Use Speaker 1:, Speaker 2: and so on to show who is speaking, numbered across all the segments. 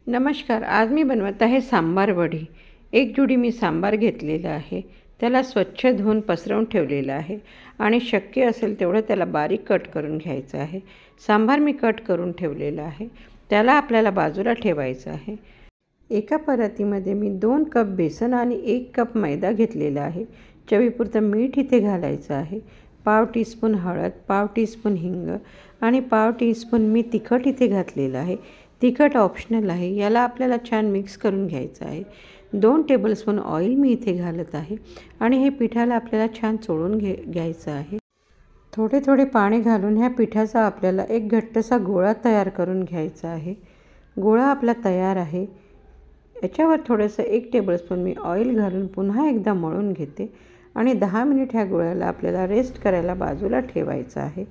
Speaker 1: नमस्कार. आज मी बनवत आहे सांबार वडी. एक जुडी मी सांबार घेतलेला आहे. त्याला स्वच्छ धुवून पसरवून ठेवलेलं आहे आणि शक्य असेल तेवढं त्याला बारीक कट करून घ्यायचं आहे. सांबार मी कट करून ठेवलेलं आहे. त्याला आपल्याला बाजूला ठेवायचं आहे. एका परातीमध्ये मी 2 कप बेसन आणि 1 कप मैदा घेतलेला आहे. चवीपुरतं मीठ इथे घालायचं आहे. पाव टीस्पून हळद, पाव टीस्पून हिंग आणि पाव टीस्पून मी तिखट इथे घातलेलं आहे. तिखट ऑप्शनल आहे. याला आपल्याला छान मिक्स करून घ्यायचं आहे. 2 टेबलस्पून ऑइल मी इथे घालत आहे आणि हे पिठाला आपल्याला छान चोळून घ्यायचं आहे. थोडे थोडे पाणी घालून ह्या पिठाचा आपल्याला एक घट्टसा गोळा तयार करून घ्यायचा आहे. गोळा आपला तयार आहे. याच्यावर थोडंसं 1 टेबलस्पून मी ऑइल घालून पुन्हा एकदा मळून घेते आणि 10 मिनिट ह्या गोळ्याला आपल्याला रेस्ट करायला बाजूला ठेवायचं आहे.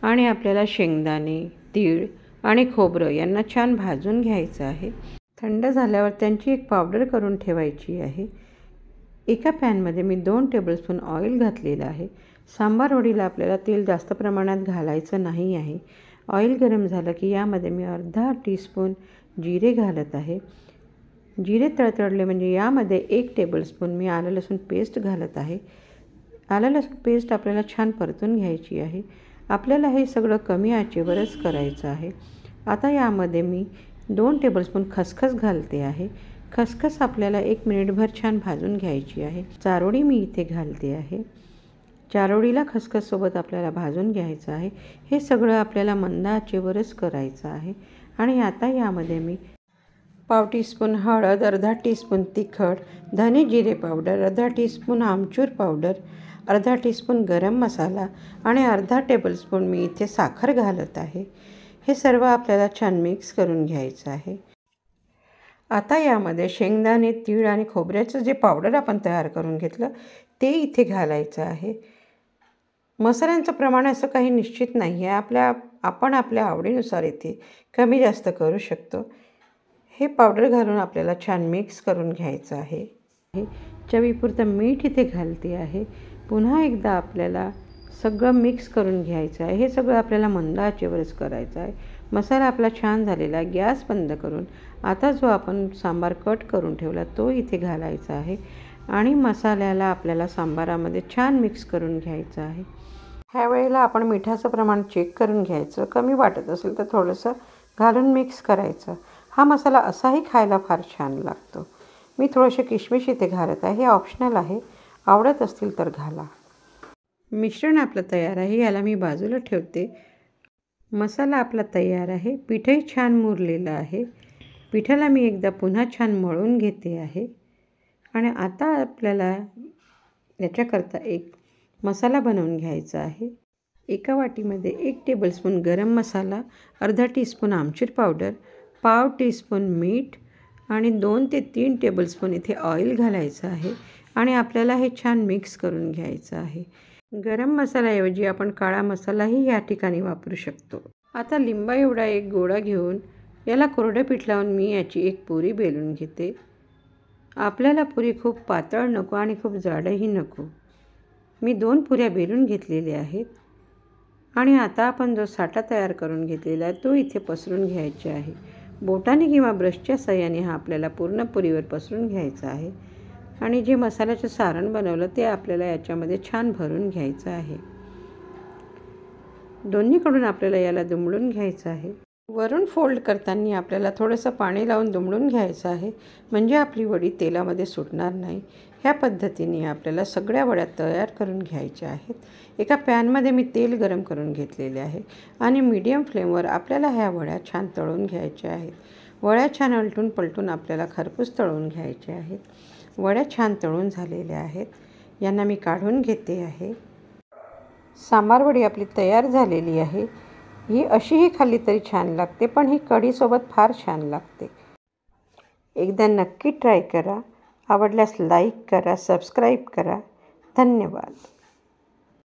Speaker 1: आणि आपल्याला शेंगदाणे, तीळ आणि खोबरं यांना छान भाजून घ्यायचं आहे. थंड झाल्यावर त्यांची एक पावडर करून ठेवायची आहे. एका पॅनमध्ये मी 2 टेबलस्पून ऑइल घातलेलं आहे. सांबार वडीला आपल्याला तेल जास्त प्रमाणात घालायचं नाही आहे. ऑइल गरम झालं की यामध्ये मी अर्धा टीस्पून जिरे घालत आहे. जिरे तडतडले म्हणजे यामध्ये 1 टेबलस्पून मी आलं लसूण पेस्ट घालत आहे. आलं लसूण पेस्ट आपल्याला छान परतून घ्यायची आहे. आपल्याला हे सगळं कमी आचेवरच करायचं आहे. आता यामध्ये मी 2 टेबलस्पून खसखस घालते आहे. खसखस आपल्याला 1 मिनिटभर छान भाजून घ्यायची आहे. चारोळी मी इथे घालते आहे. चारोळीला खसखससोबत आपल्याला भाजून घ्यायचं आहे. हे सगळं आपल्याला मंद आचेवरच करायचं आहे. आणि आता यामध्ये मी पाव टीस्पून हळद, अर्धा टीस्पून तिखट, धने जिरे पावडर, अर्धा टीस्पून आमचूर पावडर, अर्धा टीस्पून गरम मसाला आणि अर्धा टेबलस्पून मी इथे साखर घालत आहे. हे सर्व आपल्याला छान मिक्स करून घ्यायचं आहे. आता यामध्ये शेंगदाणे, तीळ आणि खोबऱ्याचं जे पावडर आपण तयार करून घेतलं ते इथे घालायचं आहे. मसाल्यांचं प्रमाण असं काही निश्चित नाही आहे. आपण आपल्या आवडीनुसार इथे कमी जास्त करू शकतो. हे पावडर घालून आपल्याला छान मिक्स करून घ्यायचं आहे. चवीपुरतं मीठ इथे घालते आहे. पुन्हा एकदा आपल्याला सगळं मिक्स करून घ्यायचं आहे. हे सगळं आपल्याला मंद आचेवरच करायचं आहे. मसाला आपला छान झालेला आहे. गॅस बंद करून आता जो आपण सांबार कट करून ठेवला तो इथे घालायचा आहे आणि मसाल्याला आपल्याला सांबारामध्ये छान मिक्स करून घ्यायचं आहे. ह्या वेळेला आपण मिठाचं प्रमाण चेक करून घ्यायचं. कमी वाटत असेल तर थोडंसं घालून मिक्स करायचं. हा मसाला असाही खायला फार छान लागतो. मी थोडेसे किशमिश इथे घालत आहे. हे ऑप्शनल आहे. आवडत असतील तर घाला. मिश्रण आपलं तयार आहे. याला मी बाजूला ठेवते. मसाला आपला तयार आहे. पीठही छान मुरलेलं आहे. पिठाला मी एकदा पुन्हा छान मळून घेते आहे. आणि आता आपल्याला याच्याकरता एक मसाला बनवून घ्यायचा आहे. एका वाटीमध्ये 1 टेबलस्पून गरम मसाला, अर्धा टीस्पून आमचूर पावडर, पाव टीस्पून मीठ आणि 2 ते 3 टेबलस्पून इथे ऑइल घालायचं आहे. आणि आपल्याला हे छान मिक्स करून घ्यायचं आहे. गरम मसाल्याऐवजी आपण काळा मसालाही या ठिकाणी वापरू शकतो. आता लिंबा एवढा एक गोळा घेऊन याला कोरडं पीठ लावून मी याची एक पुरी बेलून घेते. आपल्याला पुरी खूप पातळ नको आणि खूप जाडही नको. मी 2 पुऱ्या बेलून घेतलेल्या आहेत. आणि आता आपण जो साठा तयार करून घेतलेला आहे तो इथे पसरून घ्यायचा आहे. बोटाने किंवा ब्रशच्या साहाय्याने हा आपल्याला पूर्ण पुरीवर पसरून घ्यायचा आहे. आणि जे मसाल्याचं सारण बनवलं ते आपल्याला याच्यामध्ये छान भरून घ्यायचं आहे. दोन्हीकडून आपल्याला याला दुमडून घ्यायचं आहे. वरून फोल्ड करताना आपल्याला थोडंसं पाणी लावून दुमडून घ्यायचं आहे म्हणजे आपली वडी तेलामध्ये सुटणार नाही. ह्या पद्धतीने आपल्याला सगळ्या वड्या तयार करून घ्यायच्या आहेत. एका पॅनमध्ये मी तेल गरम करून घेतलेले आहे आणि मीडियम फ्लेमवर आपल्याला ह्या वड्या छान तळून घ्यायच्या आहेत. वड्या छान अलटून पलटून आपल्याला खरपूस तळून घ्यायच्या आहेत. वड्या छान तळून झालेल्या आहेत. यांना मी काढून घेते आहे. सांबार वडी आपली तयार झालेली आहे. ही अशीही खाल्ली तरी छान लागते पण ही कढीसोबत फार छान लागते. एकदा नक्की ट्राय करा. आवडल्यास लाईक करा, सबस्क्राईब करा. धन्यवाद.